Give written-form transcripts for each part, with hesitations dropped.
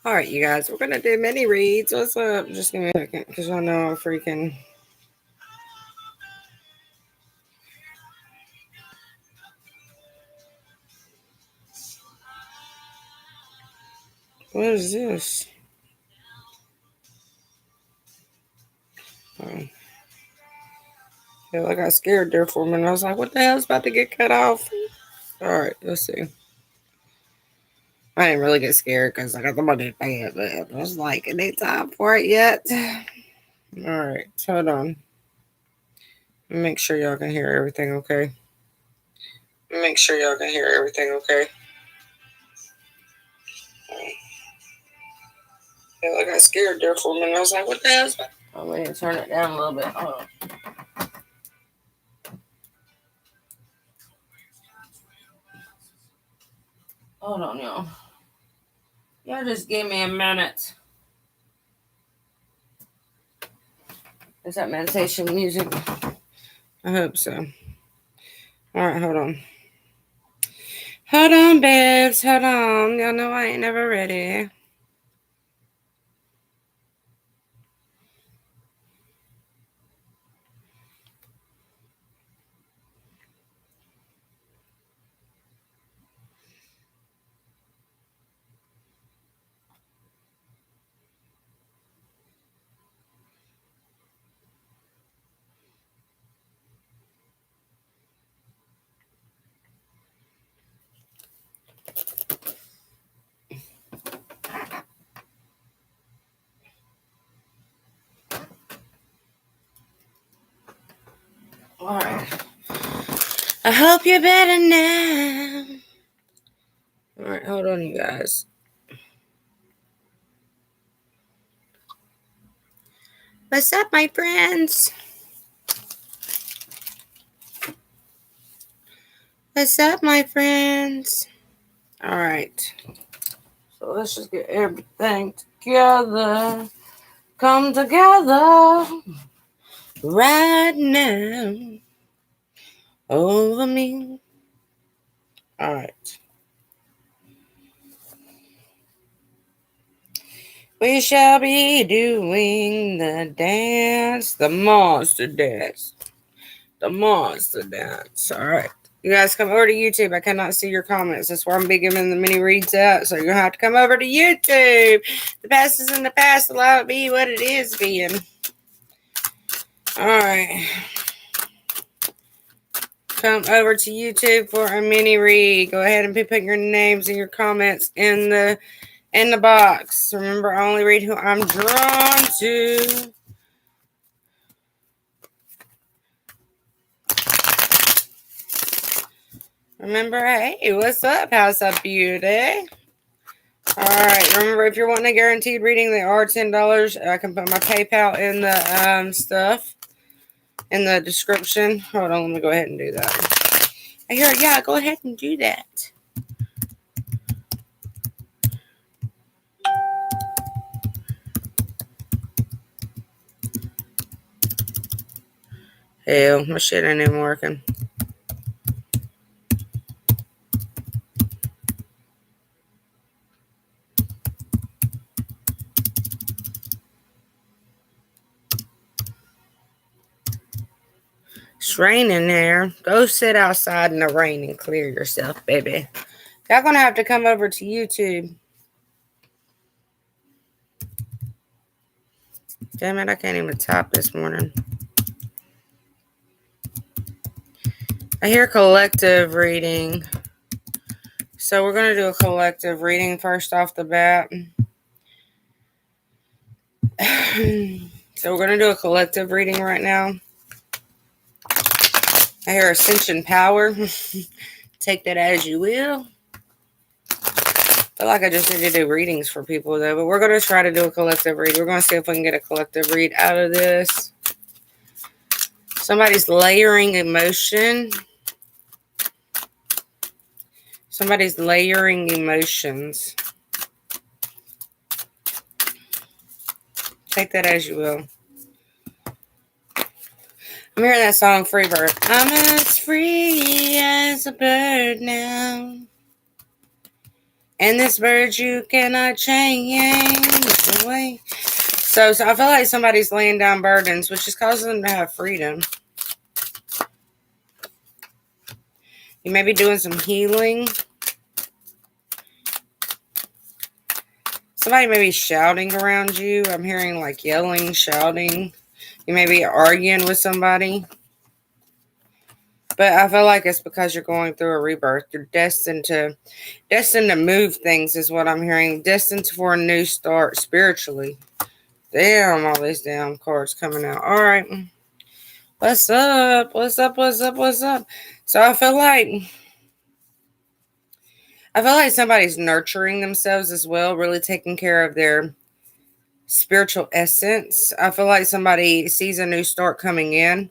All right, you guys, we're going to do mini reads. What's up? Just give me a second because y'all know I'm freaking. What is this? Oh. Yeah, I got scared there for a minute. I was like, what the hell's about to get cut off? All right, let's see. I didn't really get scared because I got the money to pay it, but I was like, it ain't time for it yet. All right, hold on. Make sure y'all can hear everything okay. Make sure y'all can hear everything okay. Yeah, I got scared there for a minute. I was like, what the hell's that? I'm going to turn it down a little bit. Hold on. Hold on, y'all. Y'all just give me a minute. Is that meditation music? I hope so. All right, hold on. Hold on, babes. Hold on. Y'all know I ain't never ready. All right. I hope you're better now. All right, hold on, you guys. What's up, my friends? What's up, my friends? All right. So let's just get everything together. Come together right now over me. All right. We shall be doing the dance, the monster dance. The monster dance. All right. You guys come over to YouTube. I cannot see your comments. That's where I'm be giving the mini reads out. So you're going to have to come over to YouTube. The past is in the past. Allow it be what it is being. All right. Come over to YouTube for a mini read. Go ahead and put your names and your comments in the box. Remember, I only read who I'm drawn to. Remember, hey, what's up, House of Beauty? All right, remember, if you're wanting a guaranteed reading, they are $10. I can put my PayPal in the stuff, in the description. Hold on, let me go ahead and do that. Yeah, go ahead and do that. Hell, my shit ain't even working. It's raining there. Go sit outside in the rain and clear yourself, baby. Y'all gonna have to come over to YouTube. Damn it, I can't even type this morning. I hear collective reading. So we're going to do a collective reading first off the bat. So we're going to do a collective reading right now. I hear ascension power. Take that as you will. I feel like I just need to do readings for people though, but we're going to try to do a collective read. We're going to see if we can get a collective read out of this. Somebody's layering emotion. Somebody's layering emotions. Take that as you will. I'm hearing that song, Free Bird. I'm as free as a bird now. And this bird you cannot change away. So I feel like somebody's laying down burdens, which is causing them to have freedom. You may be doing some healing. Somebody may be shouting around you. I'm hearing like yelling, shouting. You may be arguing with somebody. But I feel like it's because you're going through a rebirth. You're destined to move things is what I'm hearing. Destined for a new start spiritually. Damn, all these damn cards coming out. All right. What's up? What's up? What's up? What's up? So I feel like somebody's nurturing themselves as well, really taking care of their spiritual essence. I feel like somebody sees a new start coming in.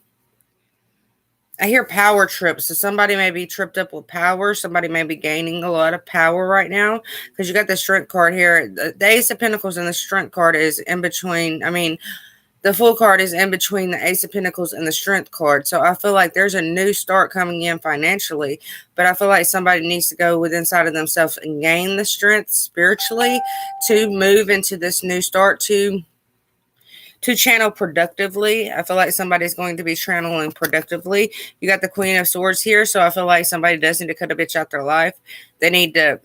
I hear power trips. So somebody may be tripped up with power. Somebody may be gaining a lot of power right now because you got the Strength card here. The Ace of Pentacles and the Strength card is in between. I mean, the Fool card is in between the Ace of Pentacles and the Strength card. So I feel like there's a new start coming in financially. But I feel like somebody needs to go within inside of themselves and gain the strength spiritually to move into this new start, to channel productively. I feel like somebody's going to be channeling productively. You got the Queen of Swords here, so I feel like somebody does need to cut a bitch out their life. They need to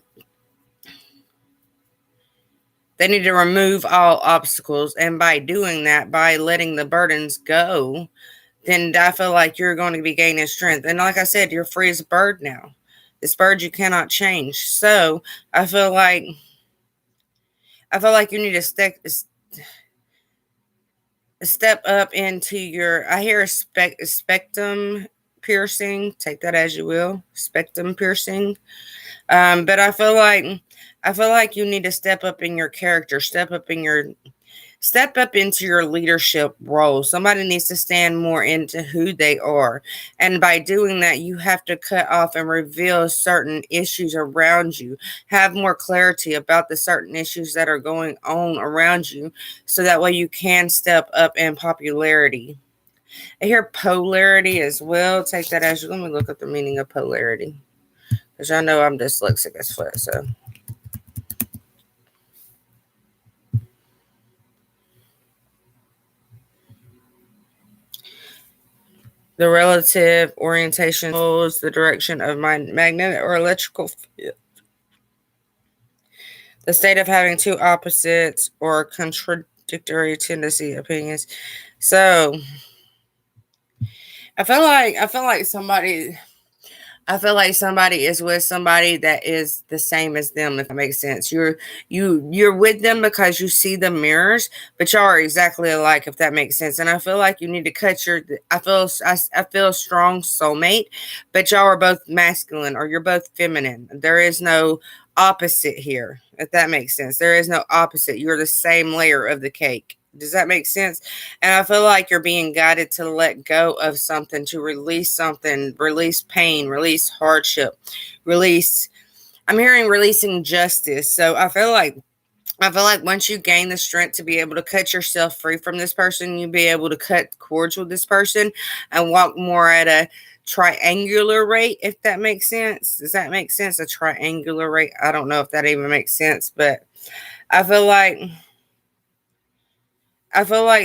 remove all obstacles, and by doing that, by letting the burdens go, then I feel like you're going to be gaining strength. And like I said, you're free as a bird now. This bird you cannot change. So I feel like you need to step up into your, I hear a spectrum piercing, take that as you will, spectrum piercing. But I feel like you need to step up in your character, step up into your leadership role. Somebody needs to stand more into who they are. And by doing that, you have to cut off and reveal certain issues around you. Have more clarity about the certain issues that are going on around you. So that way you can step up in popularity. I hear polarity as well. Take that as, let me look at the meaning of polarity. Because I know I'm dyslexic as fuck, so. The relative orientation holds the direction of my magnetic or electrical field. The state of having two opposites or contradictory tendency opinions. So I feel like somebody is with somebody that is the same as them, if that makes sense. You're with them because you see the mirrors, but y'all are exactly alike, if that makes sense. And I feel like you need to cut I feel strong soulmate, but y'all are both masculine or you're both feminine. There is no opposite here, if that makes sense. There is no opposite. You're the same layer of the cake. Does that make sense? And I feel like you're being guided to let go of something, to release something, release pain, release hardship, I'm hearing releasing justice. So I feel like once you gain the strength to be able to cut yourself free from this person, you'll be able to cut cords with this person and walk more at a triangular rate, if that makes sense. Does that make sense? A triangular rate? I don't know if that even makes sense, but I feel like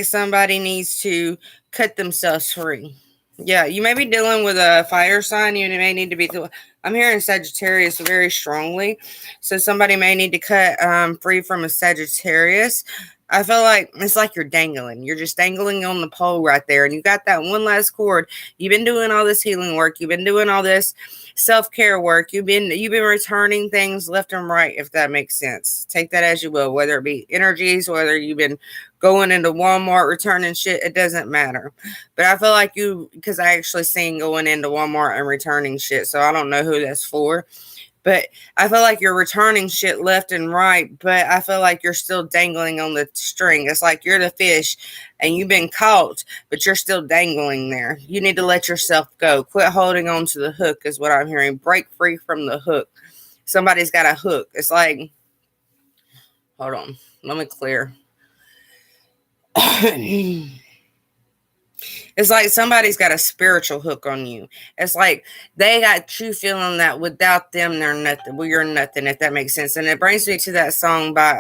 somebody needs to cut themselves free. Yeah, you may be dealing with a fire sign. You may need to be. I'm hearing Sagittarius very strongly, so somebody may need to cut free from a Sagittarius. I feel like it's like you're dangling. You're just dangling on the pole right there, and you got that one last cord. You've been doing all this healing work. You've been doing all this self-care work. You've been returning things left and right, if that makes sense. Take that as you will, whether it be energies, whether you've been going into Walmart returning shit, it doesn't matter. But I feel like because I actually seen going into Walmart and returning shit, so I don't know who that's for. But I feel like you're returning shit left and right, but I feel like you're still dangling on the string. It's like you're the fish and you've been caught, but you're still dangling there. You need to let yourself go. Quit holding on to the hook is what I'm hearing. Break free from the hook. Somebody's got a hook. It's like, hold on, let me clear. It's It's like somebody's got a spiritual hook on you. It's like they got you feeling that without them, they're nothing. Well, you're nothing, if that makes sense. And it brings me to that song by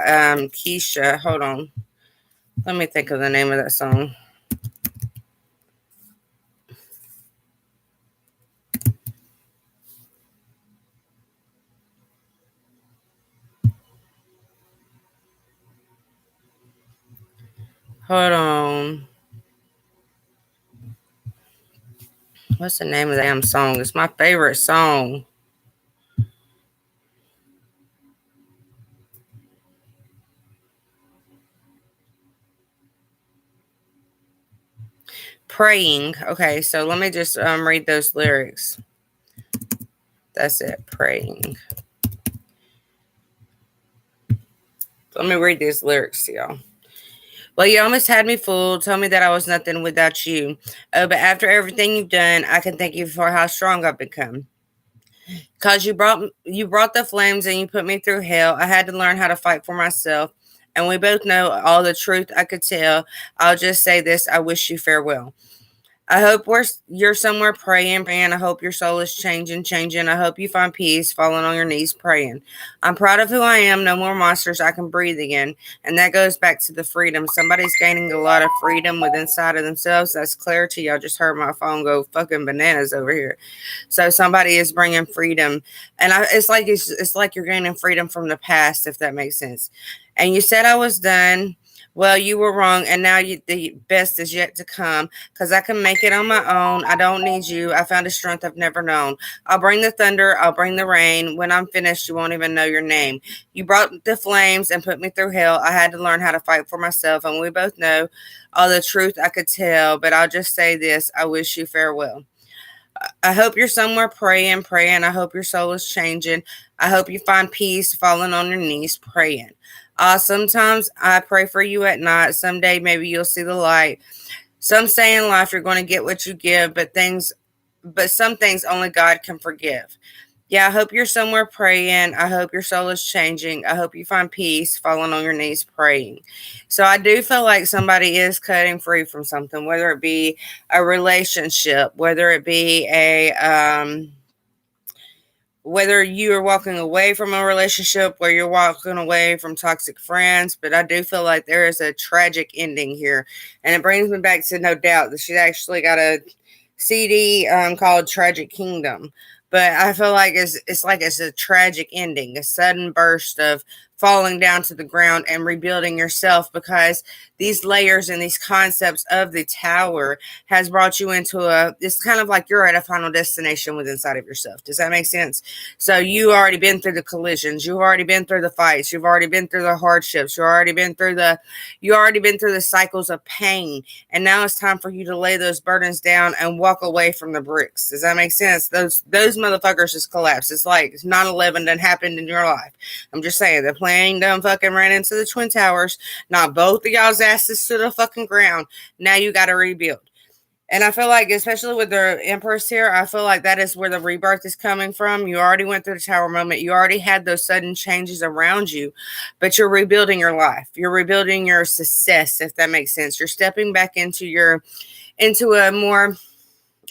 Keisha. Hold on. Let me think of the name of that song. Hold on. What's the name of the damn song? It's my favorite song. Praying. Okay, so let me just read those lyrics. That's it. Praying. Let me read these lyrics to y'all. Well, you almost had me fooled. Told me that I was nothing without you. Oh, but after everything you've done, I can thank you for how strong I've become. Cause you brought the flames and you put me through hell. I had to learn how to fight for myself. And we both know all the truth I could tell. I'll just say this: I wish you farewell. I hope you're somewhere praying, praying. I hope your soul is changing. I hope you find peace, falling on your knees, praying. I'm proud of who I am. No more monsters. I can breathe again. And that goes back to the freedom. Somebody's gaining a lot of freedom within inside of themselves. That's clarity. I just heard my phone go fucking bananas over here. So somebody is bringing freedom, and it's like you're gaining freedom from the past, if that makes sense. And you said I was done. Well, you were wrong, and now the best is yet to come, because I can make it on my own. I don't need you. I found a strength I've never known. I'll bring the thunder. I'll bring the rain. When I'm finished, you won't even know your name. You brought the flames and put me through hell. I had to learn how to fight for myself, and we both know all the truth I could tell, but I'll just say this: I wish you farewell. I hope you're somewhere praying. I hope your soul is changing. I hope you find peace, falling on your knees, praying. Sometimes I pray for you at night. Someday maybe you'll see the light. Some say in life you're going to get what you give, but some things only God can forgive. Yeah, I hope you're somewhere praying. I hope your soul is changing. I hope you find peace, falling on your knees, praying. So I do feel like somebody is cutting free from something, whether it be a relationship, whether it be whether you are walking away from a relationship, where you're walking away from toxic friends. But I do feel like there is a tragic ending here. And it brings me back to No Doubt that she actually got a CD called Tragic Kingdom. But I feel like it's a tragic ending, a sudden burst of falling down to the ground and rebuilding yourself, because these layers and these concepts of the tower has brought you into it's kind of like you're at a final destination within inside of yourself. Does that make sense? So you already been through the collisions, you've already been through the fights, you've already been through the hardships, you already been through the cycles of pain. And now it's time for you to lay those burdens down and walk away from the bricks. Does that make sense? Those motherfuckers just collapsed. It's like 9/11 done happened in your life. I'm just saying, the plane done fucking ran into the Twin Towers, knocked both of y'all's asses to the fucking ground. Now you got to rebuild. And I feel like, especially with the Empress here, I feel like that is where the rebirth is coming from. You already went through the tower moment. You already had those sudden changes around you, but you're rebuilding your life. You're rebuilding your success, if that makes sense. You're stepping back into a more,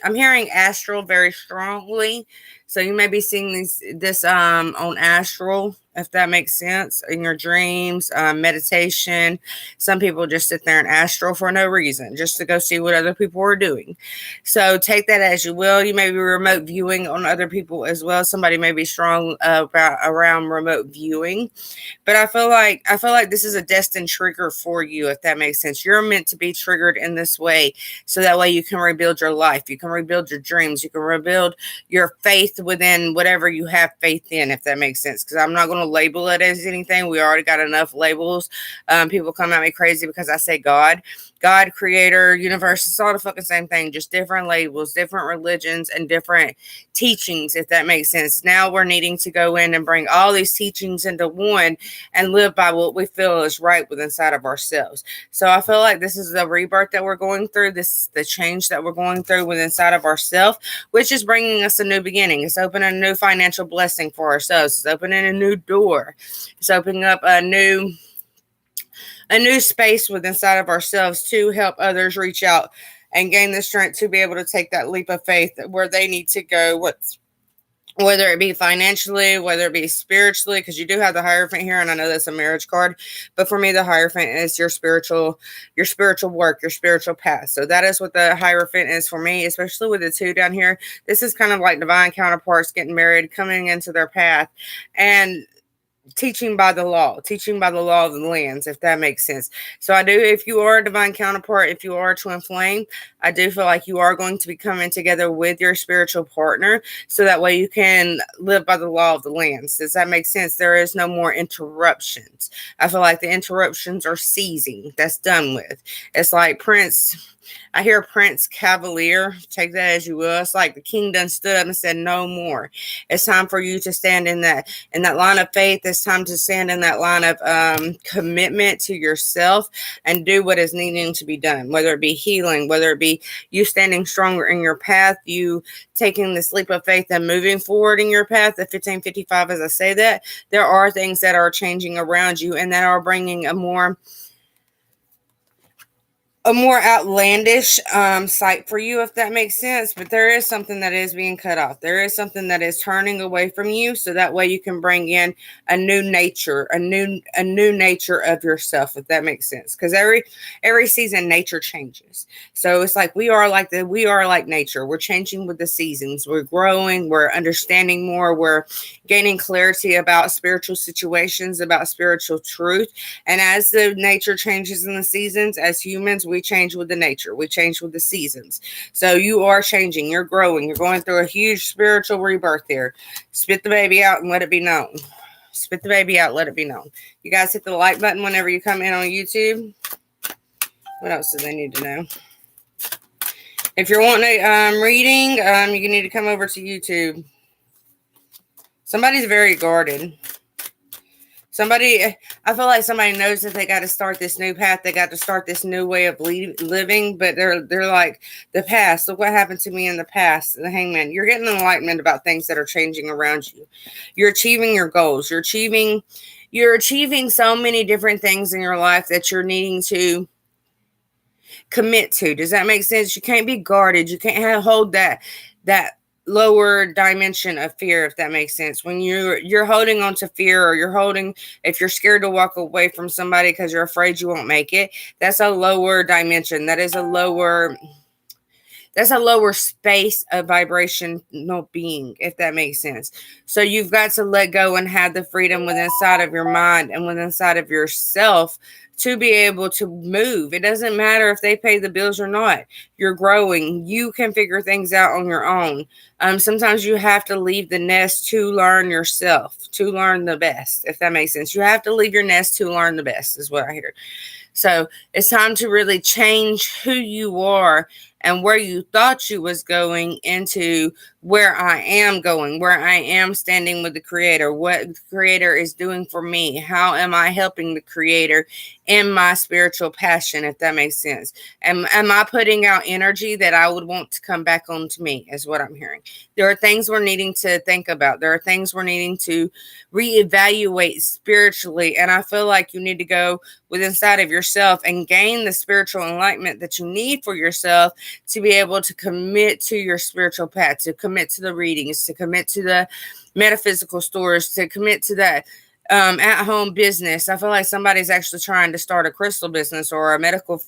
I'm hearing astral very strongly. So you may be seeing this on astral, if that makes sense, in your dreams, meditation. Some people just sit there and astral for no reason, just to go see what other people are doing. So take that as you will. You may be remote viewing on other people as well. Somebody may be strong around remote viewing. But I feel like this is a destined trigger for you, if that makes sense. You're meant to be triggered in this way, so that way you can rebuild your life. You can rebuild your dreams. You can rebuild your faith within whatever you have faith in, if that makes sense. Because I'm not going to label it as anything. We already got enough labels. People come at me crazy because I say God, creator, universe. It's all the fucking same thing, just different labels, different religions, and different teachings, if that makes sense. Now we're needing to go in and bring all these teachings into one and live by what we feel is right within inside of ourselves. So I feel like this is the rebirth that we're going through, the change that we're going through within inside of ourselves, which is bringing us a new beginning. It's opening a new financial blessing for ourselves. It's opening a new door. It's opening up a new space within inside of ourselves to help others reach out and gain the strength to be able to take that leap of faith where they need to go. Whether it be financially, whether it be spiritually, because you do have the Hierophant here, and I know that's a marriage card, but for me, the Hierophant is your spiritual work, your spiritual path. So that is what the Hierophant is for me, especially with the 2 down here. This is kind of like divine counterparts getting married, coming into their path, and teaching by the law of the lands, if that makes sense. So I do, if you are a divine counterpart, if you are a twin flame, I do feel like you are going to be coming together with your spiritual partner, so that way you can live by the law of the lands. Does that make sense? There is no more interruptions. I feel like the interruptions are ceasing. That's done with. It's like Prince. I hear Prince Cavalier, take that as you will. It's like the king done stood up and said, no more. It's time for you to stand in that line of faith. It's time to stand in that line of commitment to yourself and do what is needing to be done, whether it be healing, whether it be you standing stronger in your path, you taking this leap of faith and moving forward in your path. The 1555, as I say that, there are things that are changing around you and that are bringing a more outlandish sight for you, if that makes sense. But there is something that is being cut off. There is something that is turning away from you, so that way you can bring in a new nature, a new nature of yourself, if that makes sense. Because every season nature changes. So it's like we are like nature. We're changing with the seasons. We're growing, we're understanding more, we're gaining clarity about spiritual situations, about spiritual truth. And as the nature changes in the seasons, as humans, we change with the nature. We change with the seasons. So you are changing. You're growing. You're going through a huge spiritual rebirth here. Spit the baby out and let it be known. Spit the baby out. Let it be known. You guys hit the like button whenever you come in on YouTube. What else do they need to know? If you're wanting a reading, you need to come over to YouTube. Somebody's very guarded. I feel like somebody knows that they got to start this new path. They got to start this new way of living, but they're like, the past. Look what happened to me in the past. The Hangman. You're getting enlightenment about things that are changing around you. You're achieving your goals. You're achieving so many different things in your life that you're needing to commit to. Does that make sense? You can't be guarded. You can't hold that lower dimension of fear, if that makes sense. When you're holding on to fear, or if you're scared to walk away from somebody because you're afraid you won't make it, that's a lower dimension. That is a lower space of vibrational being, if that makes sense. So you've got to let go and have the freedom within inside of your mind and within inside of yourself to be able to move. It doesn't matter if they pay the bills or not. You're growing. You can figure things out on your own. Sometimes you have to leave the nest to learn yourself, to learn the best, if that makes sense. You have to leave your nest to learn the best, is what I hear. So it's time to really change who you are and where you thought you was going into where I am going, where I am standing with the Creator, what the Creator is doing for me. How am I helping the Creator in my spiritual passion, if that makes sense? Am I putting out energy that I would want to come back onto me, is what I'm hearing. There are things we're needing to think about. There are things we're needing to reevaluate spiritually. And I feel like you need to go within inside of yourself and gain the spiritual enlightenment that you need for yourself to be able to commit to your spiritual path, to commit to the readings, to commit to the metaphysical stores, to commit to that at-home business. I feel like somebody's actually trying to start a crystal business or a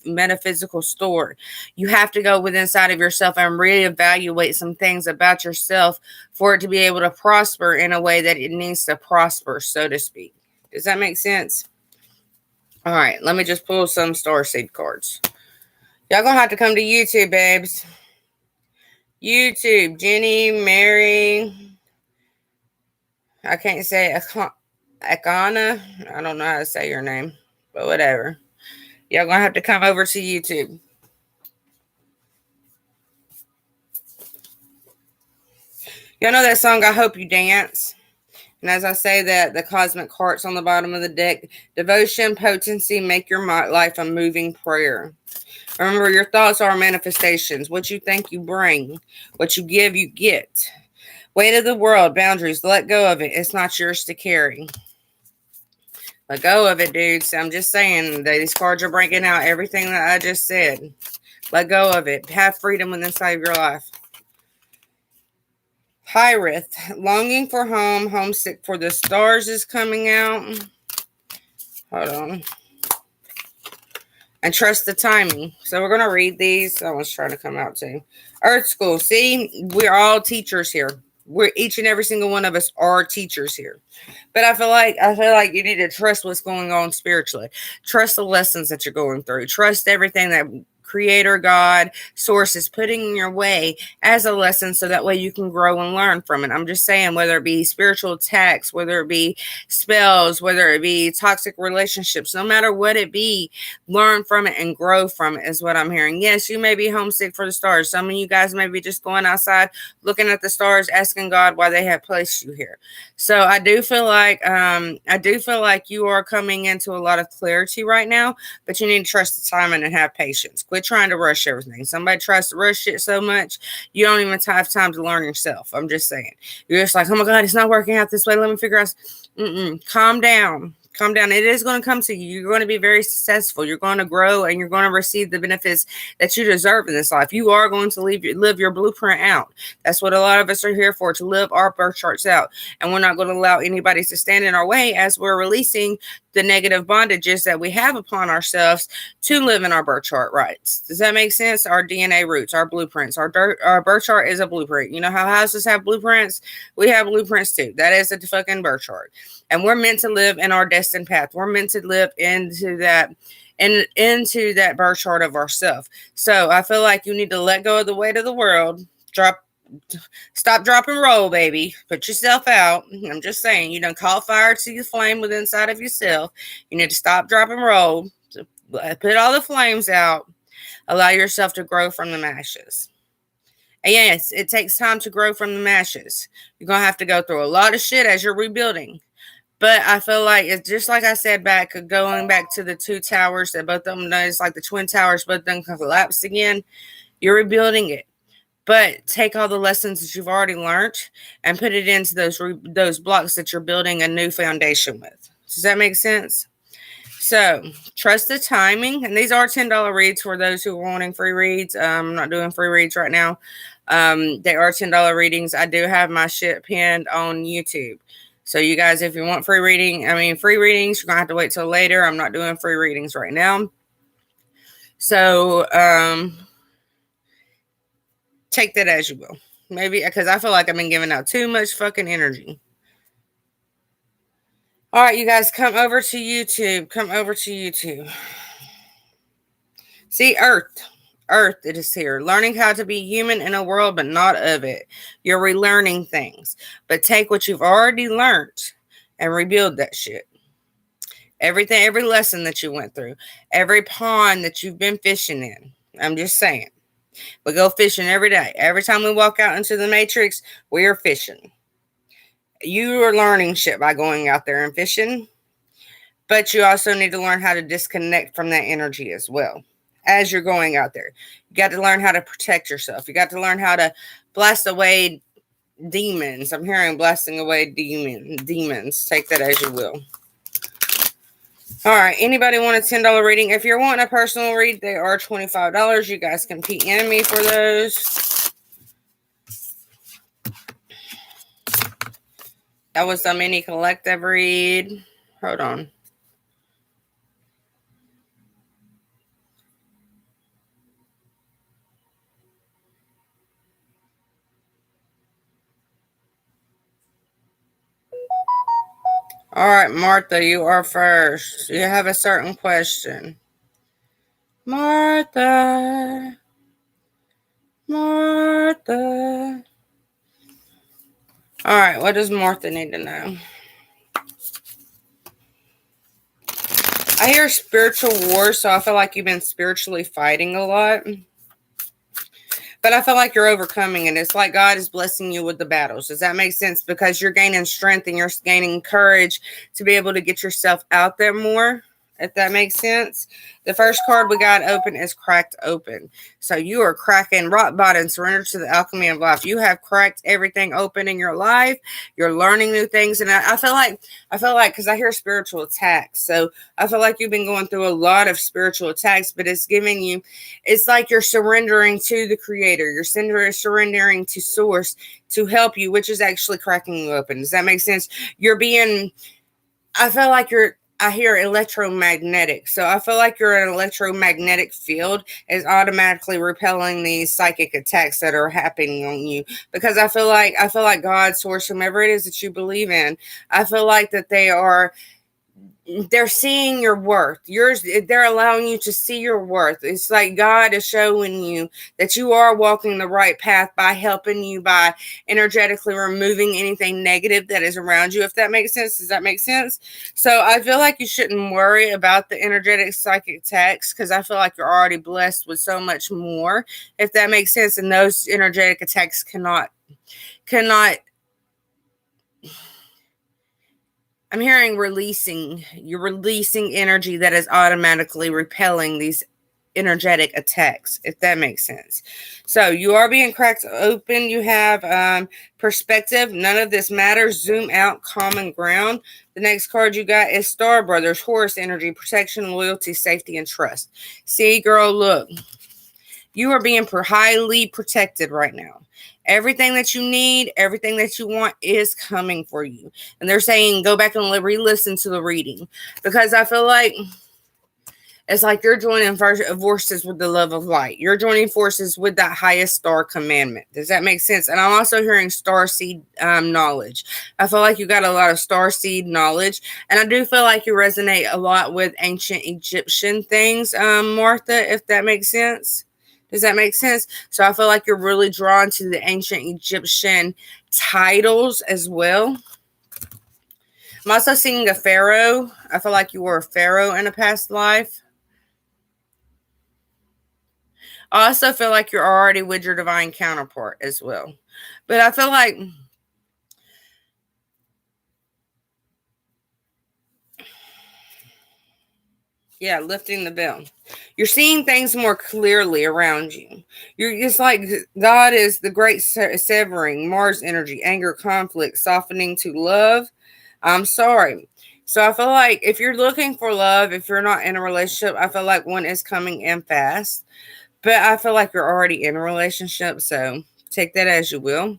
metaphysical store. You have to go within inside of yourself and reevaluate some things about yourself for it to be able to prosper in a way that it needs to prosper, so to speak. Does that make sense? All right, let me just pull some starseed cards. Y'all gonna have to come to YouTube, babes. YouTube, Jenny, Mary. I can't say Akana. I don't know how to say your name, but whatever. Y'all gonna have to come over to YouTube. Y'all know that song, I Hope You Dance? And as I say that, the cosmic hearts on the bottom of the deck, devotion, potency, make your life a moving prayer. Remember, your thoughts are manifestations. What you think, you bring. What you give, you get. Weight of the world, boundaries, let go of it. It's not yours to carry. Let go of it, dudes. I'm just saying, these cards are breaking out everything that I just said. Let go of it. Have freedom inside of your life. Hyrith, longing for home, homesick for the stars is coming out. Hold on. And trust the timing. So we're going to read these. That one's trying to come out too. Earth School. See, we're all teachers here. We're each and every single one of us are teachers here. But I feel like you need to trust what's going on spiritually. Trust the lessons that you're going through. Trust everything that Creator, God, Source is putting in your way as a lesson, so that way you can grow and learn from it. I'm just saying, whether it be spiritual attacks, whether it be spells, whether it be toxic relationships, no matter what it be, learn from it and grow from it is what I'm hearing. Yes, you may be homesick for the stars. Some of you guys may be just going outside, looking at the stars, asking God why they have placed you here. So I do feel like you are coming into a lot of clarity right now, but you need to trust the timing and have patience. Quit trying to rush everything. Somebody tries to rush shit so much, you don't even have time to learn yourself. I'm just saying. You're just like, oh my God, it's not working out this way. Let me figure out. Calm down. Calm down. It is going to come to you. You're going to be very successful. You're going to grow and you're going to receive the benefits that you deserve in this life. You are going to live your blueprint out. That's what a lot of us are here for, to live our birth charts out. And we're not going to allow anybody to stand in our way as we're releasing the negative bondages that we have upon ourselves to live in our birth chart rights. Does that make sense? Our DNA roots, our blueprints, our birth chart is a blueprint. You know how houses have blueprints? We have blueprints too. That is a fucking birth chart. And we're meant to live in our destined path. We're meant to live into that birth chart of ourselves. So I feel like you need to let go of the weight of the world. Stop, drop, and roll, baby. Put yourself out. I'm just saying, you done call fire to the flame within inside of yourself. You need to stop, drop, and roll. Put all the flames out. Allow yourself to grow from the ashes. And yes, it takes time to grow from the ashes. You're going to have to go through a lot of shit as you're rebuilding. But I feel like it's just like I said going back to the two towers that both of them, it's like the twin towers, both of them collapsed again. You're rebuilding it. But take all the lessons that you've already learned and put it into those blocks that you're building a new foundation with. Does that make sense? So trust the timing. And these are $10 reads for those who are wanting free reads. I'm not doing free reads right now. They are $10 readings. I do have my shit pinned on YouTube. So you guys, if you want free readings, you're going to have to wait till later. I'm not doing free readings right now. So, take that as you will. Maybe because I feel like I've been giving out too much fucking energy. All right, you guys, come over to YouTube. See, Earth, it is here. Learning how to be human in a world, but not of it. You're relearning things. But take what you've already learned and rebuild that shit. Everything, every lesson that you went through, every pond that you've been fishing in. I'm just saying. We go fishing every day. Every time we walk out into the matrix, we are fishing. You are learning shit by going out there and fishing. But you also need to learn how to disconnect from that energy as well. As you're going out there, you got to learn how to protect yourself. You got to learn how to blast away demons. I'm hearing blasting away demons. Take that as you will. All right. Anybody want a $10 reading? If you're wanting a personal read, they are $25. You guys can PM me for those. That was a mini collective read. Hold on. All right, Martha, you are first. You have a certain question. Martha. All right, what does Martha need to know? I hear spiritual war, so I feel like you've been spiritually fighting a lot. But I feel like you're overcoming it. It's like God is blessing you with the battles. Does that make sense? Because you're gaining strength and you're gaining courage to be able to get yourself out there more if that makes sense. The first card we got open is cracked open. So you are cracking rock bottom, surrender to the alchemy of life. You have cracked everything open in your life. You're learning new things. And I feel like, because I hear spiritual attacks. So I feel like you've been going through a lot of spiritual attacks, but it's giving you, it's like you're surrendering to the creator. You're surrendering to source to help you, which is actually cracking you open. Does that make sense? You're being, I feel like I hear electromagnetic. So I feel like you're in an electromagnetic field is automatically repelling these psychic attacks that are happening on you. Because I feel like God, source, whomever it is that you believe in, I feel like that they're seeing your worth. They're allowing you to see your worth. It's like God is showing you that you are walking the right path by helping you, by energetically removing anything negative that is around you, if that makes sense. Does that make sense? So I feel like you shouldn't worry about the energetic psychic attacks, because I feel like you're already blessed with so much more, if that makes sense. And those energetic attacks cannot I'm hearing releasing. You're releasing energy that is automatically repelling these energetic attacks, if that makes sense. So you are being cracked open. You have perspective. None of this matters. Zoom out. Common ground. The next card you got is Star Brothers. Horus energy. Protection, loyalty, safety, and trust. See, girl, look. You are being highly protected right now. Everything that you need, everything that you want is coming for you. And they're saying go back and re-listen to the reading, because I feel like it's like you're joining forces with the love of light. You're joining forces with that highest star commandment. Does that make sense? And I'm also hearing star seed knowledge. I feel like you got a lot of star seed knowledge. And I do feel like you resonate a lot with ancient Egyptian things, Martha, if that makes sense. Does that make sense? So I feel like you're really drawn to the ancient Egyptian titles as well. I'm also seeing a pharaoh. I feel like you were a pharaoh in a past life. I also feel like you're already with your divine counterpart as well. But I feel like lifting the veil. You're seeing things more clearly around you. You're just like God is the great severing, Mars energy, anger, conflict, softening to love. I'm sorry. So I feel like if you're looking for love, if you're not in a relationship, I feel like one is coming in fast. But I feel like you're already in a relationship. So take that as you will.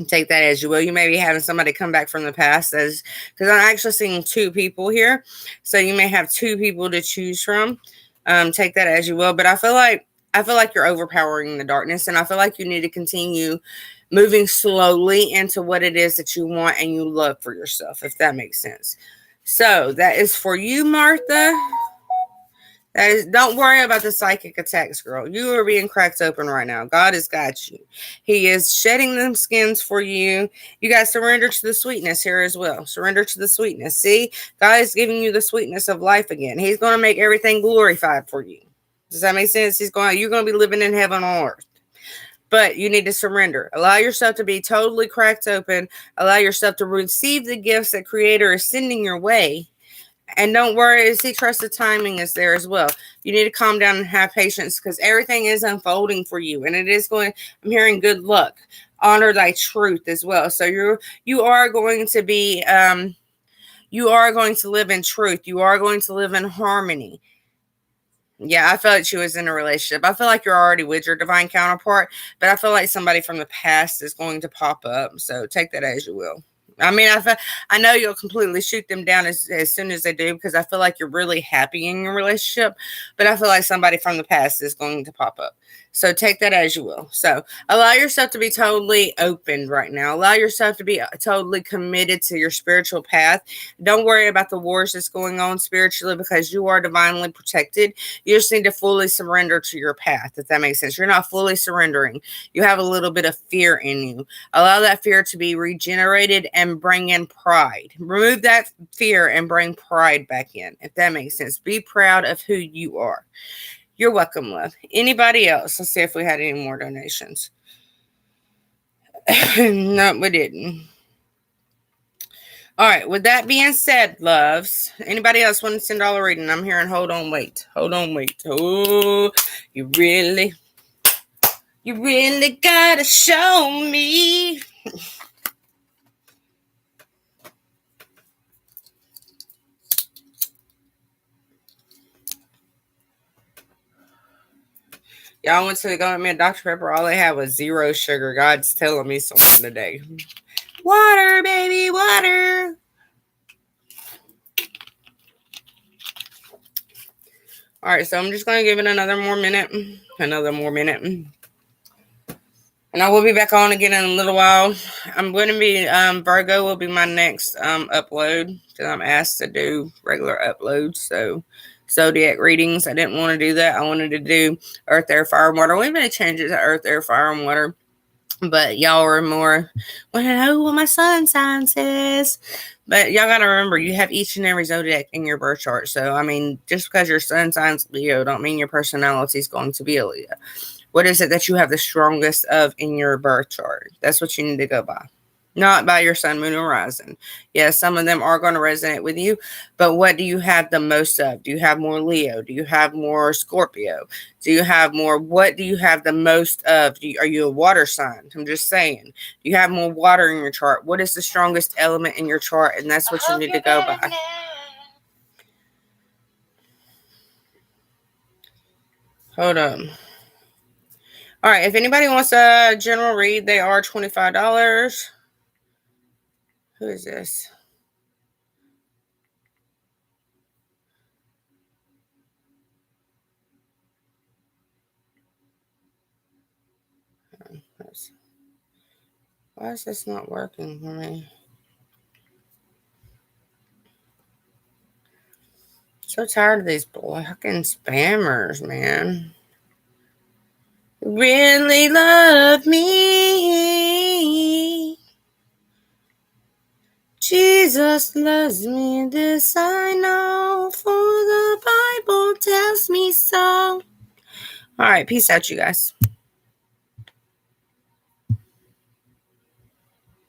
Take that as you will. You may be having somebody come back from the past, because I'm actually seeing two people here. So you may have two people to choose from. Take that as you will. But I feel like you're overpowering the darkness, and I feel like you need to continue moving slowly into what it is that you want and you love for yourself, if that makes sense. So that is for you, Martha. Don't worry about the psychic attacks, girl. You are being cracked open right now. God has got you. He is shedding them skins for you. You got to surrender to the sweetness here as well. Surrender to the sweetness. See, God is giving you the sweetness of life again. He's going to make everything glorified for you. Does that make sense? You're going to be living in heaven on earth. But you need to surrender. Allow yourself to be totally cracked open. Allow yourself to receive the gifts that Creator is sending your way. And don't worry, trust the timing is there as well. You need to calm down and have patience, because everything is unfolding for you. And it is I'm hearing good luck. Honor thy truth as well. So you are going to be, you are going to live in truth. You are going to live in harmony. Yeah, I felt like she was in a relationship. I feel like you're already with your divine counterpart, but I feel like somebody from the past is going to pop up. So take that as you will. I mean, I know you'll completely shoot them down as soon as they do, because I feel like you're really happy in your relationship, but I feel like somebody from the past is going to pop up. So take that as you will. So allow yourself to be totally open right now. Allow yourself to be totally committed to your spiritual path. Don't worry about the wars that's going on spiritually, because you are divinely protected. You just need to fully surrender to your path, if that makes sense. You're not fully surrendering. You have a little bit of fear in you. Allow that fear to be regenerated and bring in pride. Remove that fear and bring pride back in, if that makes sense. Be proud of who you are. You're welcome, love. Anybody else? Let's see if we had any more donations. No, we didn't. All right, with that being said, loves, anybody else want to send all a reading? I'm hearing hold on, wait. Hold on, wait. Oh, you really gotta show me. Y'all went to go get me a Dr. Pepper. All they had was 0 sugar. God's telling me something today. Water, baby, water. All right, so I'm just going to give it another more minute. And I will be back on again in a little while. I'm going to be, Virgo will be my next upload because I'm asked to do regular uploads. So, zodiac readings. I didn't want to do that. I wanted to do Earth, Air, Fire, and Water. We're going to change it to Earth, Air, Fire, and Water. But y'all are more want to know what my sun sign says. But y'all got to remember, you have each and every zodiac in your birth chart. So, I mean, just because your sun sign's Leo don't mean your personality is going to be a Leo. What is it that you have the strongest of in your birth chart? That's what you need to go by. Not by your sun, moon, or rising. Yes, some of them are going to resonate with you, but what do you have the most of? Do you have more Leo? Do you have more Scorpio? Do you have more? What do you have the most of? Are you a water sign? I'm just saying. Do you have more water in your chart? What is the strongest element in your chart? And that's what you need to go by. Hold on. All right, if anybody wants a general read, they are $25. Who is this? Why is this not working for me? So tired of these fucking spammers, man. Really love me. Jesus loves me, this I know, for the Bible tells me so. All right, peace out, you guys.